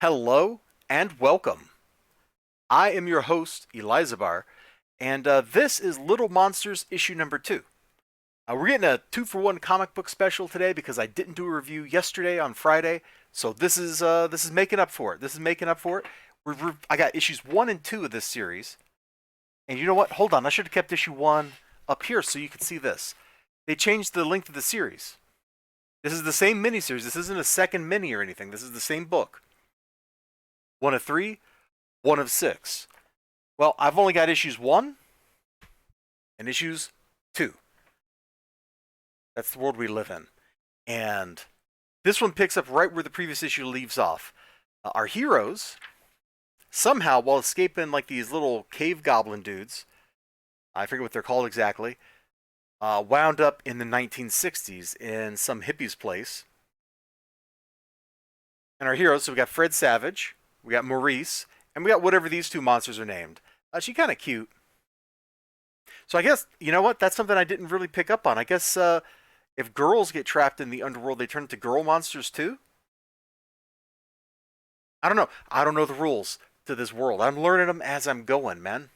Hello and welcome. I am your host, Elizibar, and this is Little Monsters issue number 2. We're getting a 2-for-1 comic book special today because I didn't do a review yesterday on Friday, so this is making up for it. This is making up for it. I got issues 1 and 2 of this series, and you know what? Hold on, I should have kept issue 1 up here so you could see this. They changed the length of the series. This is the same miniseries. This isn't a second mini or anything. This is the same book. 1 of 3, 1 of 6. Well, I've only got issues 1 and issues 2. That's the world we live in. And this one picks up right where the previous issue leaves off. Our heroes, somehow, while escaping like these little cave goblin dudes, I forget what they're called exactly, wound up in the 1960s in some hippie's place. And our heroes, so we got Fred Savage, we got Maurice, and we got whatever these two monsters are named. She's kind of cute. So I guess, you know what? That's something I didn't really pick up on. I guess if girls get trapped in the underworld, they turn into girl monsters too? I don't know. I don't know the rules to this world. I'm learning them as I'm going, man.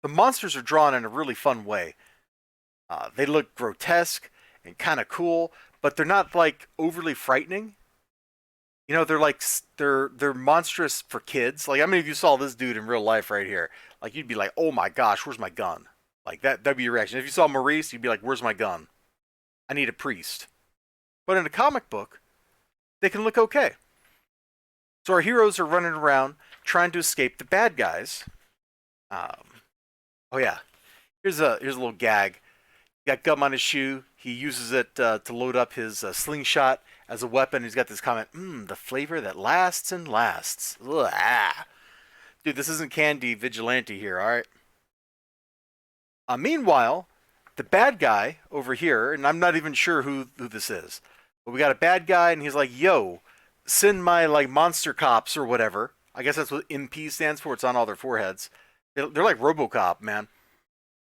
The monsters are drawn in a really fun way. They look grotesque and kind of cool, but they're not like overly frightening. You know, they're monstrous for kids. Like, I mean, if you saw this dude in real life right here, like you'd be like, "Oh my gosh, where's my gun?" Like that'd be your reaction. If you saw Maurice, you'd be like, "Where's my gun? I need a priest." But in a comic book, they can look okay. So our heroes are running around trying to escape the bad guys. Um, oh yeah, here's a little gag. He got gum on his shoe. He uses it to load up his slingshot as a weapon. He's got this comment, the flavor that lasts and lasts. Ugh, ah. Dude, this isn't Candy Vigilante here, alright? Meanwhile, the bad guy over here, and I'm not even sure who this is, but we got a bad guy, and he's like, yo, send my, like, monster cops or whatever. I guess that's what MP stands for. It's on all their foreheads. They're like RoboCop, man.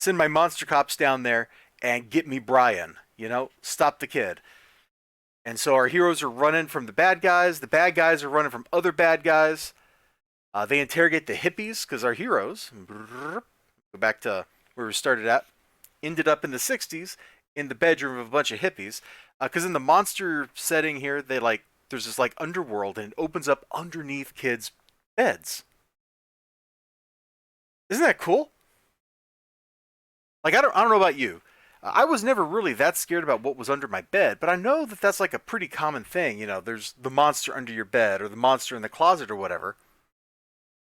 Send my monster cops down there and get me Brian. You know, stop the kid. And so our heroes are running from the bad guys. The bad guys are running from other bad guys. They interrogate the hippies because our heroes, go back to where we started at, ended up in the 60s in the bedroom of a bunch of hippies. Because in the monster setting here, there's this like underworld and it opens up underneath kids' beds. Isn't that cool? Like I don't know about you. I was never really that scared about what was under my bed, but I know that that's like a pretty common thing. You know, there's the monster under your bed or the monster in the closet or whatever.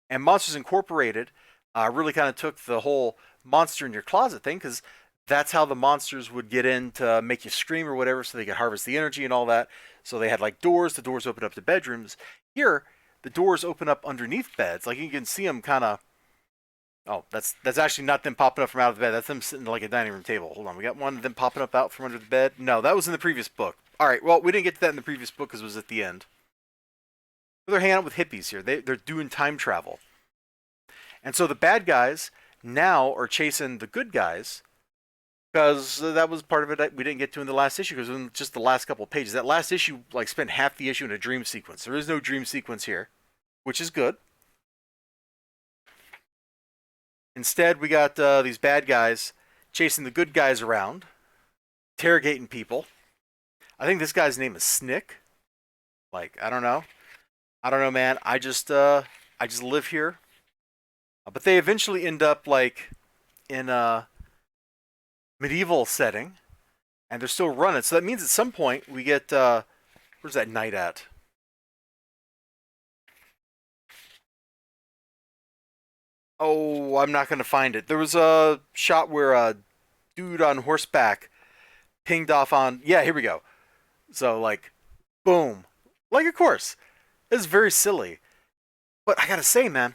And Monsters Incorporated really kind of took the whole monster in your closet thing because that's how the monsters would get in to make you scream or whatever so they could harvest the energy and all that. So they had like doors, the doors open up to bedrooms. Here, the doors open up underneath beds. Like you can see them kind of. Oh, that's actually not them popping up from out of the bed. That's them sitting like a dining room table. Hold on, we got one of them popping up out from under the bed. No, that was in the previous book. All right, well, we didn't get to that in the previous book because it was at the end. But they're hanging out with hippies here. They're doing time travel. And so the bad guys now are chasing the good guys because that was part of it that we didn't get to in the last issue because it was just the last couple of pages. That last issue like spent half the issue in a dream sequence. There is no dream sequence here, which is good. Instead, we got these bad guys chasing the good guys around, interrogating people. I think this guy's name is Snick. Like, I don't know. I don't know, man. I just live here. But they eventually end up like in a medieval setting, and they're still running. So that means at some point we get where's that knight at? Oh, I'm not gonna find it. There was a shot where a dude on horseback pinged off on. Yeah, here we go. So like, boom. Like, of course, it's very silly. But I gotta say, man,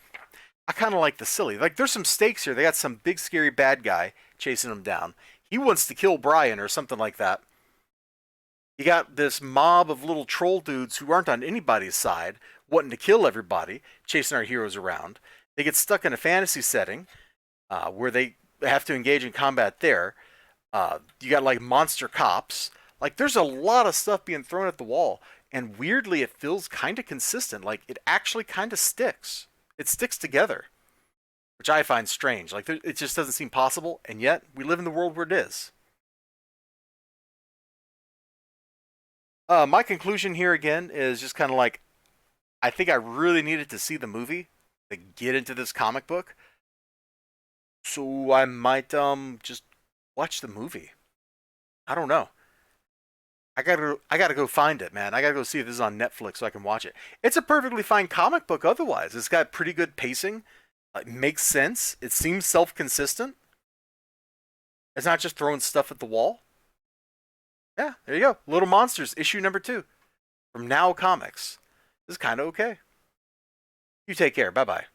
I kind of like the silly. Like, there's some stakes here. They got some big scary bad guy chasing them down. He wants to kill Brian or something like that. You got this mob of little troll dudes who aren't on anybody's side, wanting to kill everybody, chasing our heroes around. They get stuck in a fantasy setting where they have to engage in combat there. You got like monster cops, Like there's a lot of stuff being thrown at the wall, and weirdly it feels kind of consistent. Like it actually kind of sticks. It sticks together, which I find strange. Like it just doesn't seem possible, and yet we live in the world where it is. My conclusion here again is just kind of like I think I really needed to see the movie to get into this comic book, so I might just watch the movie. I don't know. I gotta go find it, man. I gotta go see if this is on Netflix so I can watch it. It's a perfectly fine comic book otherwise. It's got pretty good pacing. It makes sense. It seems self-consistent. It's not just throwing stuff at the wall. Yeah, there you go. Little Monsters, issue number 2 from Now Comics. This is kind of okay. You take care. Bye bye.